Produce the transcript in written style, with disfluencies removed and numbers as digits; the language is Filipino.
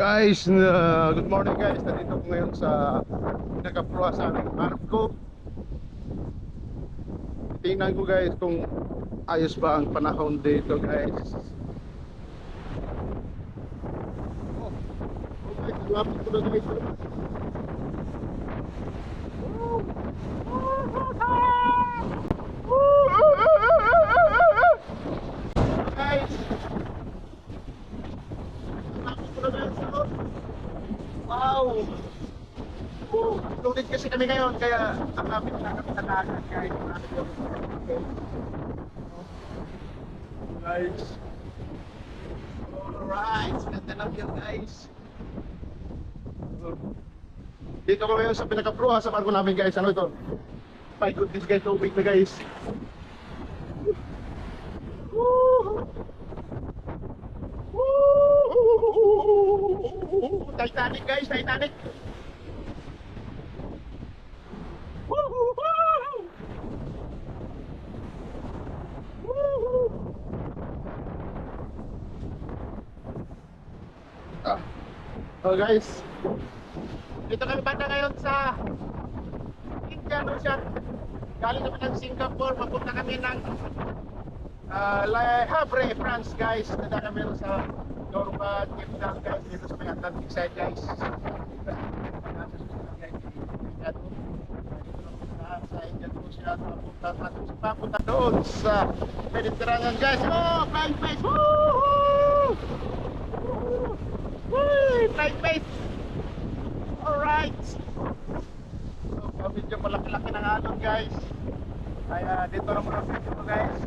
Guys, good morning guys. Nandito ko ngayon sa pinaka-pro sa aming manok ko. Tingnan ko guys kung ayos ba ang panahon dito guys. Oh, guys, lapit ko na guys. Guys, lapit ko na guys. Wow! Loaded kasi kami ngayon, kaya ang lapit na kami sa dagat guys. Guys. Alright, ganda lang yun guys. Dito ko ngayon sa pinaka-pro sa barko namin guys. Ano ito? My goodness guys, tubig na guys. Titanic guys, Titanic. Oh guys, dito kami banda ngayon sa Indian Ocean. Galing kami ng Singapore, papunta kami ng Le Havre, France guys. Nada kami sa Dorpat, Kipdang guys, dito sa may Atlantic side guys. Sa Indian Ocean, papunta doon sa Mediterranean guys. Oh, flying face! Woo! Woo! Flying face! Alright! So, medyo malaki-laki ng alon guys. Kaya dito na muna sa ito guys.